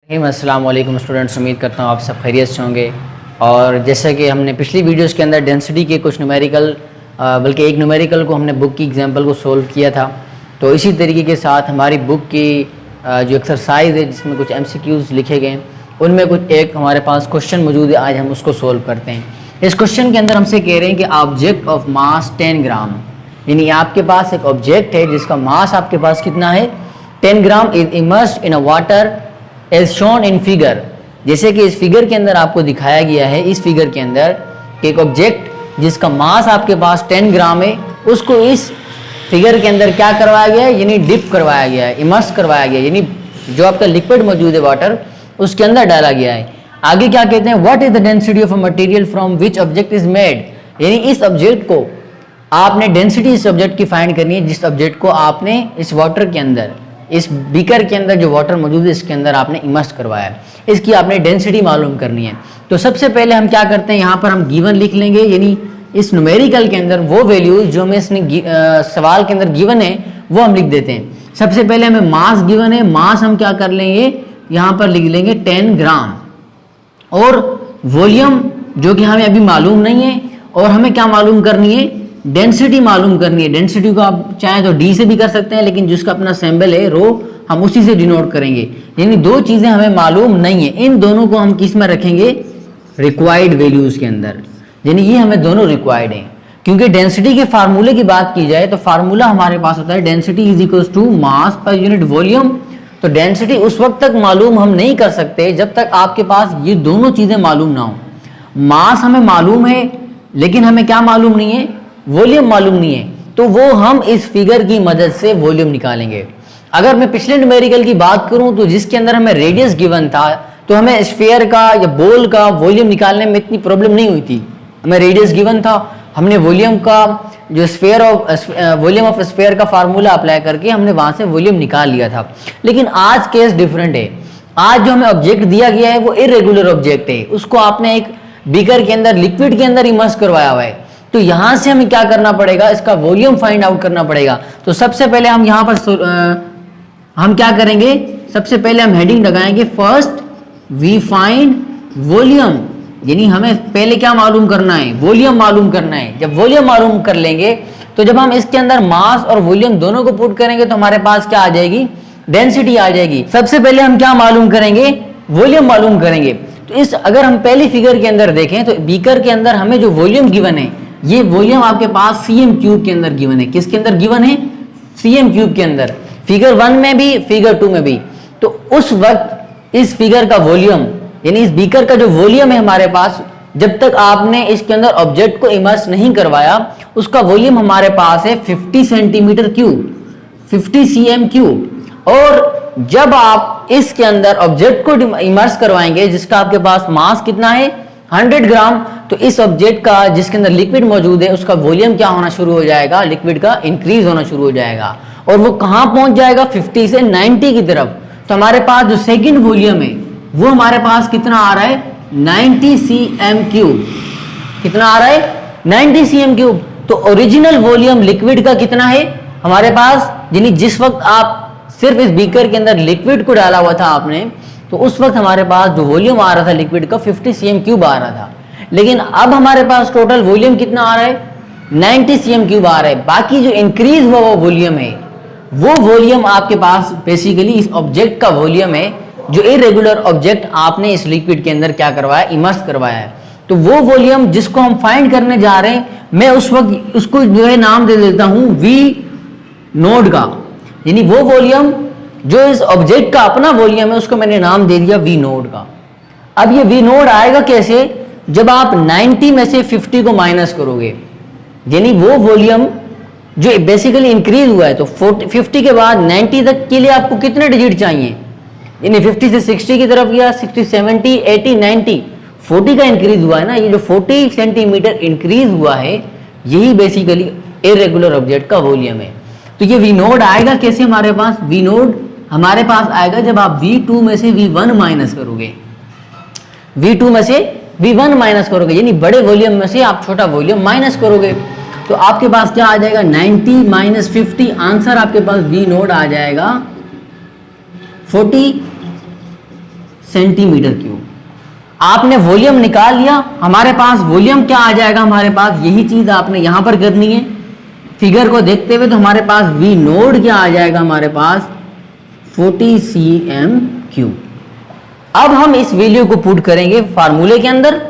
अस्सलाम वालेकुम स्टूडेंट्स, उम्मीद करता हूँ आप सब खैरियत से होंगे। और जैसा कि हमने पिछली वीडियोस के अंदर डेंसिटी के कुछ न्यूमेरिकल बल्कि एक न्यूमेरिकल को हमने बुक की एग्जांपल को सोल्व किया था, तो इसी तरीके के साथ हमारी बुक की जो एक्सरसाइज है जिसमें कुछ MCQs लिखे गए हैं, उनमें कुछ एक हमारे पास क्वेश्चन मौजूद है। आज हम उसको सोल्व करते हैं। इस क्वेश्चन के अंदर हमसे कह रहे हैं कि ऑब्जेक्ट ऑफ मास 10 ग्राम, यानी आपके पास एक ऑब्जेक्ट है जिसका मास आपके पास कितना है 10 gram, is immersed in a water as shown in figure. जैसे कि इस फिगर के अंदर आपको दिखाया गया है, इस फिगर के अंदर एक ऑब्जेक्ट जिसका मास आपके पास 10 ग्राम है, उसको इस फिगर के अंदर क्या करवाया गया है, यानी डिप करवाया गया है, इमर्स करवाया गया है, यानी जो आपका लिक्विड मौजूद है वाटर उसके अंदर डाला गया है। आगे क्या कहते हैं, what is the density of a material from which object is made, यानी इस ऑब्जेक्ट को आपने डेंसिटी इस ऑब्जेक्ट की फाइंड करनी है जिस ऑब्जेक्ट को आपने इस वाटर के अंदर, इस बीकर के अंदर जो वाटर मौजूद है इसके अंदर आपने इमर्स करवाया है, इसकी आपने डेंसिटी मालूम करनी है। तो सबसे पहले हम क्या करते हैं, यहाँ पर हम गिवन लिख लेंगे, यानी इस न्यूमेरिकल के अंदर वो वैल्यूज जो हमें इसने सवाल के अंदर गिवन है वो हम लिख देते हैं। सबसे पहले हमें मास गिवन है, मास हम क्या कर लेंगे, यहाँ पर लिख लेंगे 10 ग्राम, और वॉल्यूम जो कि हमें अभी मालूम नहीं है, और हमें क्या मालूम करनी है, डेंसिटी मालूम करनी है। डेंसिटी को आप चाहें तो डी से भी कर सकते हैं, लेकिन जिसका अपना सिंबल है रो, हम उसी से डिनोट करेंगे। यानी दो चीजें हमें मालूम नहीं है, इन दोनों को हम किस में रखेंगे, रिक्वायर्ड वैल्यूज के अंदर, यानी ये हमें दोनों रिक्वायर्ड हैं। क्योंकि डेंसिटी के फार्मूले की बात की जाए तो फार्मूला हमारे पास होता है density is equals to mass per unit volume. तो डेंसिटी उस वक्त तक मालूम हम नहीं कर सकते जब तक आपके पास ये दोनों चीजें मालूम ना हो। मास हमें मालूम है लेकिन हमें क्या मालूम नहीं है, वॉल्यूम मालूम नहीं है, तो वो हम इस फिगर की मदद से वॉल्यूम निकालेंगे। अगर मैं पिछले न्यूमेरिकल की बात करूं तो जिसके अंदर हमें रेडियस गिवन था, तो हमें स्फीयर का या बॉल का वॉल्यूम निकालने में इतनी प्रॉब्लम नहीं हुई थी। हमें रेडियस गिवन था, हमने वॉल्यूम का जो वॉल्यूम ऑफ स्फीयर का फार्मूला अप्लाई करके हमने वहां से वॉल्यूम निकाल लिया था। लेकिन आज केस डिफरेंट है। आज जो हमें ऑब्जेक्ट दिया गया है वो इरेगुलर ऑब्जेक्ट है, उसको आपने एक बीकर के अंदर, लिक्विड के अंदर इमर्स करवाया हुआ है। तो यहां से हमें क्या करना पड़ेगा, इसका वॉल्यूम फाइंड आउट करना पड़ेगा। तो सबसे पहले हम यहां पर हम क्या करेंगे, सबसे पहले हम हेडिंग लगाएंगे फर्स्ट वी फाइंड वॉल्यूम, यानी हमें पहले क्या मालूम करना है, वॉल्यूम मालूम करना है। जब वॉल्यूम मालूम कर लेंगे तो जब हम इसके अंदर मास और वॉल्यूम दोनों को पुट करेंगे तो हमारे पास क्या आ जाएगी, डेंसिटी आ जाएगी। सबसे पहले हम क्या मालूम करेंगे, वॉल्यूम मालूम करेंगे। तो इस अगर हम पहली फिगर के अंदर देखें तो बीकर के अंदर हमें जो वॉल्यूम गिवन है, ये वॉल्यूम आपके पास cm क्यूब के अंदर गिवन है। किसके अंदर गिवन है, cm क्यूब के अंदर, फिगर 1 में भी फिगर 2 में भी। तो उस वक्त इस फिगर का वॉल्यूम, यानी इस बीकर का जो वॉल्यूम है हमारे पास, जब तक आपने इसके अंदर ऑब्जेक्ट को इमर्स नहीं करवाया, उसका वॉल्यूम हमारे पास है 50 सेंटीमीटर क्यूब, 50 cm क्यूब। और जब आप इसके अंदर ऑब्जेक्ट को इमर्स करवाएंगे जिसका आपके पास मास कितना है 100 ग्राम, तो इस ऑब्जेक्ट का जिसके अंदर लिक्विड मौजूद है उसका वॉल्यूम क्या होना शुरू हो जाएगा, लिक्विड का इंक्रीज होना शुरू हो जाएगा। और वो कहां पहुंच जाएगा, 50 से 90 की तरफ। तो हमारे पास जो सेकंड वॉल्यूम है वो हमारे पास कितना आ रहा है, 90 cm क्यूब। कितना आ रहा है, 90 cm क्यूब। तो ओरिजिनल वॉल्यूम लिक्विड का कितना है हमारे पास, यानी जिस वक्त आप सिर्फ इस बीकर के अंदर लिक्विड को डाला हुआ था आपने, तो उस वक्त हमारे पास जो वॉल्यूम आ रहा था लिक्विड का 50 cm क्यूब आ रहा था। लेकिन अब हमारे पास टोटल वॉल्यूम कितना आ रहा है, 90 cm क्यूब आ रहा है। बाकी जो इंक्रीज हुआ वो वॉल्यूम है, वो वॉल्यूम आपके पास बेसिकली इस ऑब्जेक्ट का वॉल्यूम है जो इरेगुलर ऑब्जेक्ट आपने इस लिक्विड के अंदर क्या करवाया, इमर्स करवाया है। तो वो वॉल्यूम जिसको हम फाइंड करने जा रहे हैं, मैं उस वक्त उसको जो है नाम दे देता हूं वी नोड का, यानी वो वॉल्यूम जो इस ऑब्जेक्ट का अपना वॉल्यूम है उसको मैंने नाम दे दिया वी नोड का। अब ये वी नोड आएगा कैसे, जब आप 90 में से 50 को माइनस करोगे, यानी वो वॉल्यूम जो बेसिकली इंक्रीज हुआ है, तो 50 के बाद 90 तक के लिए आपको कितने डिजिट चाहिए, यानी 50 से 60 की तरफ गया, 60, 70, 80, 90, 40 का इंक्रीज हुआ है ना। ये जो 40 सेंटीमीटर इंक्रीज हुआ है यही बेसिकली इरेगुलर ऑब्जेक्ट का वॉल्यूम है। तो ये वी नोड आएगा कैसे हमारे पास, वी नोड हमारे पास आएगा जब आप V2 में से V1 माइनस करोगे, V2 में से V1 माइनस करोगे, यानी बड़े वॉल्यूम में से आप छोटा वॉल्यूम माइनस करोगे। तो आपके पास क्या आ जाएगा, 90 माइनस 50, आंसर आपके पास वी नोड आ जाएगा सेंटीमीटर क्यूब। आपने वॉल्यूम निकाल लिया, हमारे पास वॉल्यूम क्या आ जाएगा, हमारे पास यही चीज आपने यहां पर करनी है फिगर को देखते हुए। तो हमारे पास वी नोड क्या आ जाएगा, हमारे पास 40 cm3। अब हम इस वैल्यू को पुट करेंगे फार्मूले के अंदर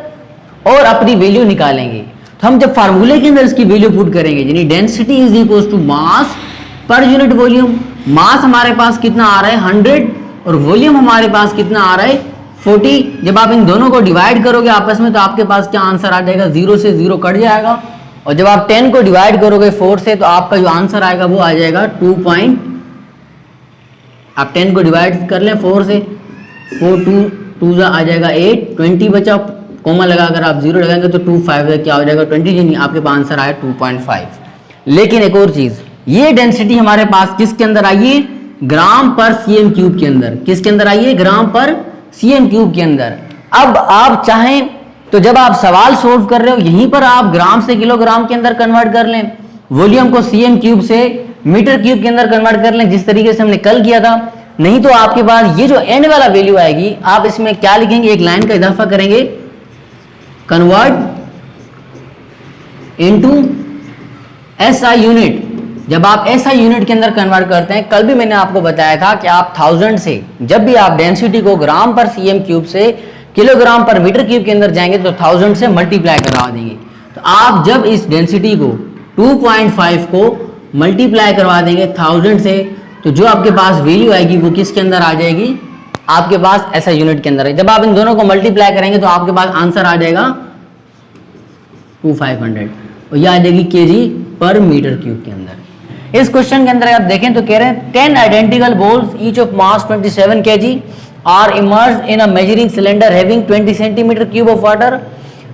और अपनी वैल्यू निकालेंगे। तो हम जब फार्मूले के अंदर इसकी वैल्यू पुट करेंगे, यानी density is equal to mass per unit volume. मास हमारे पास कितना आ रहा है 100 और वॉल्यूम हमारे पास कितना आ रहा है 40। जब आप इन दोनों को डिवाइड करोगे आपस में तो आपके पास क्या आंसर आ जाएगा, 0 से 0 कट जाएगा। और जब आप 10 को डिवाइड करोगे 4 से तो आपका जो आंसर आएगा वो आ जाएगा 2 आप 10 को डिवाइड कर लें 4 से, 4 2 आ जाएगा 8, 20 बचा, कोमा लगाकर आप 0 लगाएंगे तो 2 5 क्या हो जाएगा 20, यानी आपके पास आंसर आया 2.5। लेकिन एक और चीज, ये डेंसिटी हमारे पास किसके अंदर आई है, ग्राम पर सीएम क्यूब के अंदर। किसके अंदर आई है, ग्राम पर सीएम क्यूब के अंदर। अब आप चाहें तो जब आप सवाल सोल्व कर रहे हो यहीं पर आप ग्राम से किलोग्राम के अंदर कन्वर्ट कर लें, वॉल्यूम को सीएम क्यूब से मीटर क्यूब के अंदर कन्वर्ट कर लें, जिस तरीके से हमने कल किया था। नहीं तो आपके पास ये जो एंड वाला वैल्यू आएगी, आप इसमें क्या लिखेंगे, एक लाइन का इजाफा करेंगे, कन्वर्ट इनटू एसआई यूनिट। जब आप एसआई यूनिट के अंदर कन्वर्ट करते हैं, कल भी मैंने आपको बताया था कि आप 1000 से जब भी आप डेंसिटी को ग्राम पर सीएम क्यूब से किलोग्राम पर मीटर क्यूब के अंदर जाएंगे तो 1000 से मल्टीप्लाई करवा देंगे। तो आप जब इस डेंसिटी को 2.5 को मल्टीप्लाई करवा देंगे 1000 से, तो जो आपके पास वैल्यू आएगी वो किसके अंदर आ जाएगी, आपके पास एसआई यूनिट के अंदर है। जब आप इन दोनों को मल्टीप्लाई करेंगे तो आपके पास आंसर आ जाएगा 2500 और यह आ जाएगी केजी पर मीटर क्यूब के अंदर। इस क्वेश्चन के अंदर आप देखें तो कह रहे हैं 10 identical balls each of mass 27 kg are immersed in a measuring cylinder having 20 centimeter cube of water.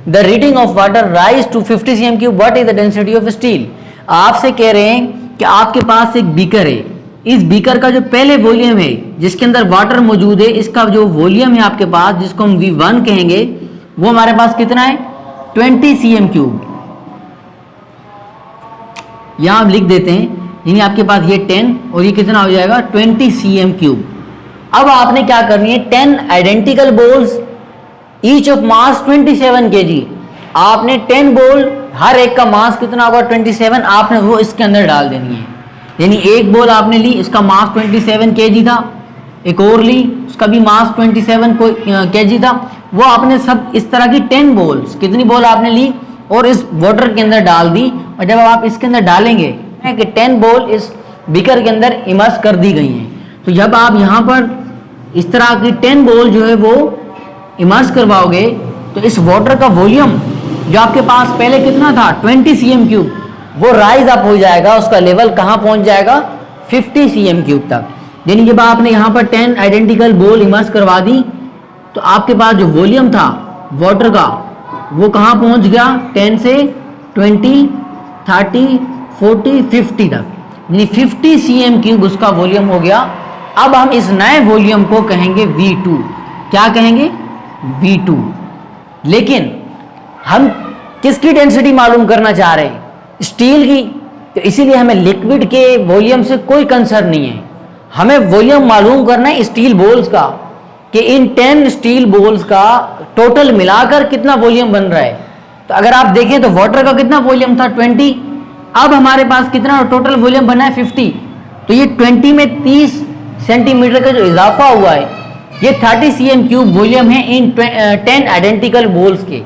The reading of water rise to 50 cm cube. What is the density of steel? आपसे कह रहे हैं कि आपके पास एक beaker है, इस beaker का जो पहले वॉल्यूम है जिसके अंदर वाटर मौजूद है, इसका जो वॉल्यूम है आपके पास जिसको हम V1 कहेंगे, वो हमारे पास कितना है 20 cm क्यूब। यहां आप लिख देते हैं, यानी आपके पास ये 10 और ये कितना हो जाएगा 20 cm क्यूब। अब आपने क्या करनी है, 10 identical balls each of mass 27 kg। आपने 10 बॉल, हर एक का मास कितना होगा 27, आपने वो इसके अंदर डाल देनी है। यानी एक बॉल आपने ली, इसका मास 27 kg था, एक और ली, उसका भी मास 27 kg था, वो आपने सब इस तरह की 10 बॉल्स, कितनी बॉल आपने ली और इस वाटर के अंदर डाल दी। और जब आप इसके अंदर डालेंगे कि 10 बॉल इस बीकर के अंदर इमर्स कर दी गई हैं, तो जब आप यहाँ पर इस तरह की 10 बॉल जो है वो इमर्स करवाओगे तो इस वाटर का वॉल्यूम जो आपके पास पहले कितना था 20 cm क्यूब, वो राइज अप हो जाएगा, उसका लेवल कहाँ पहुँच जाएगा 50 cm क्यूब तक। यानी जब आपने यहाँ पर 10 आइडेंटिकल बॉल इमर्स करवा दी तो आपके पास जो वॉल्यूम था वाटर का वो कहाँ पहुँच गया 10 से 20, 30, 40, 50 तक, यानी 50 cm क्यूब उसका वॉल्यूम हो गया। अब हम इस नए वॉल्यूम को कहेंगे V2। क्या कहेंगे V2। लेकिन हम किसकी डेंसिटी मालूम करना चाह रहे हैं, स्टील की, तो इसीलिए हमें लिक्विड के वॉल्यूम से कोई कंसर्न नहीं है, हमें वॉल्यूम मालूम करना है स्टील बॉल्स का, कि इन 10 स्टील बॉल्स का टोटल मिलाकर कितना वॉल्यूम बन रहा है। तो अगर आप देखें तो वाटर का कितना वॉल्यूम था 20, अब हमारे पास कितना टोटल वॉल्यूम बना है 50, तो ये 20 में 30 सेंटीमीटर का जो इजाफा हुआ है ये 30 cm क्यूब वॉल्यूम है इन 10 आइडेंटिकल बॉल्स के,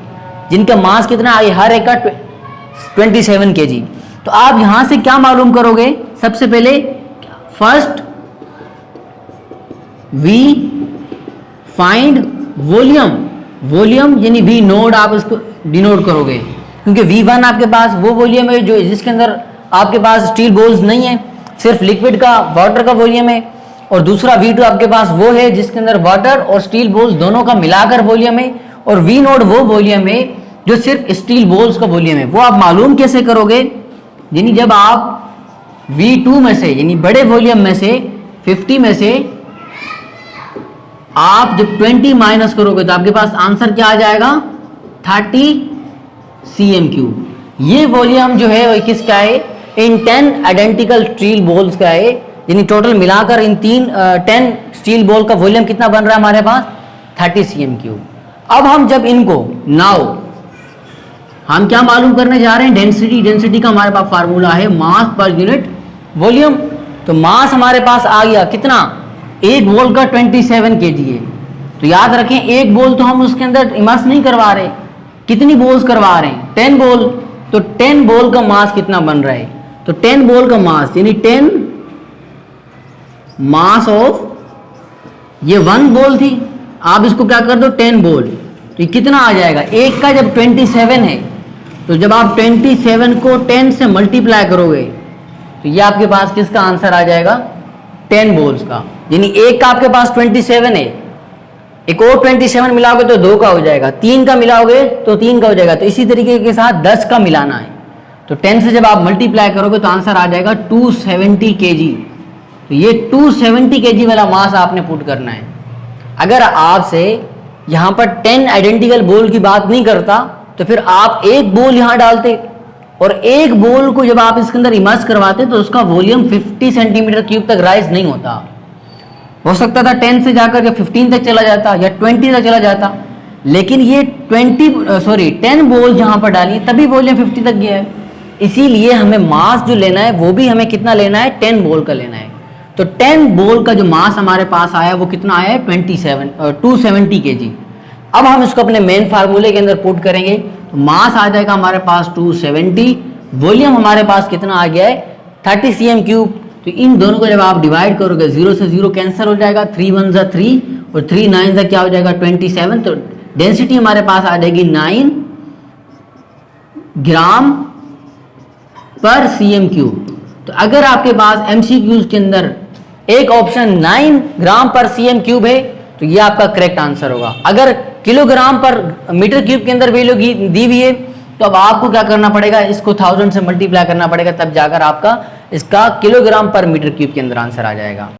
जिनका मास कितना है हर एक का 27 kg। तो आप यहां से क्या मालूम करोगे, सबसे पहले first V find volume, volume यानी V नोड आप इसको डिनोट करोगे, क्योंकि V1 आपके पास वो वॉल्यूम है जो जिसके अंदर आपके पास स्टील बॉल्स नहीं है, सिर्फ लिक्विड का वाटर का वॉल्यूम है। और दूसरा V2 आपके पास वो है जिसके अंदर वाटर और स्टील बॉल्स दोनों का मिलाकर वॉल्यूम है। और V नोड वो वॉल्यूम है जो सिर्फ स्टील बॉल्स का वॉल्यूम है। वो आप मालूम कैसे करोगे, यानी जब आप V2 में से यानी बड़े वॉल्यूम में से 50 में से आप जब 20 माइनस करोगे तो आपके पास आंसर क्या आ जाएगा 30 cm क्यूब। ये वॉल्यूम जो है वो किसका है, इन 10 आइडेंटिकल स्टील बॉल्स का है, यानी टोटल मिलाकर इन 10 स्टील बॉल का वॉल्यूम कितना बन रहा है हमारे पास 30 cm³। अब हम जब इनको नाउ हम क्या मालूम करने जा रहे हैं, डेंसिटी। डेंसिटी का हमारे पास फार्मूला है मास पर यूनिट वॉल्यूम। तो मास हमारे पास आ गया कितना, एक बोल का 27 kg है। तो याद रखें एक बोल तो हम उसके अंदर इमर्स नहीं करवा रहे, कितनी बोल्स करवा रहे हैं, 10 बोल। तो 10 बोल का मास कितना बन रहा है, तो 10 बोल का मास यानी 10 मास ऑफ, ये 1 बोल थी, आप इसको क्या कर दो 10 बोल, तो ये कितना आ जाएगा, एक का जब 27 है तो जब आप 27 को 10 से मल्टीप्लाई करोगे तो ये आपके पास किसका आंसर आ जाएगा, 10 बोल्स का। यानी एक का आपके पास 27 है, एक और 27 मिलाओगे तो 2 का हो जाएगा, 3 का मिलाओगे तो 3 का हो जाएगा। तो इसी तरीके के साथ 10 का मिलाना है, तो 10 से जब आप मल्टीप्लाई करोगे तो आंसर आ जाएगा 270 kg। तो ये 270 kg वाला मास आपने पुट करना है। अगर आपसे यहाँ पर 10 आइडेंटिकल बोल की बात नहीं करता तो फिर आप एक बोल यहाँ डालते, और एक बोल को जब आप इसके अंदर इमर्स करवाते तो उसका वॉल्यूम 50 cm³ तक राइज नहीं होता। हो सकता था 10 से जाकर के 15 तक चला जाता या 20 तक चला जाता, लेकिन ये 10 बोल जहाँ पर डाली तभी वॉल्यूम 50 तक गया है। इसीलिए हमें मास जो लेना है वो भी हमें कितना लेना है, 10 बोल का लेना है। तो 10 बोल का जो मास हमारे पास आया वो कितना आया है, 270 kg। अब हम इसको अपने मेन फार्मूले के अंदर पुट करेंगे तो मास आ जाएगा हमारे पास 270, वॉल्यूम हमारे पास कितना आ गया है 30 cm³। तो इन दोनों को जब आप डिवाइड करोगे 0 से 0 कैंसिल हो जाएगा, 3 1 जा 3 और 3 9 जा क्या हो जाएगा 27। तो डेंसिटी हमारे पास आ जाएगी 9 ग्राम पर cm³। तो अगर आपके पास MCQs के अंदर एक ऑप्शन 9 ग्राम पर cm³ है तो ये आपका करेक्ट आंसर होगा। अगर किलोग्राम पर मीटर क्यूब के अंदर वैल्यू दी हुई है तो अब आपको क्या करना पड़ेगा, इसको 1000 से मल्टीप्लाई करना पड़ेगा, तब जाकर आपका इसका किलोग्राम पर मीटर क्यूब के अंदर आंसर आ जाएगा।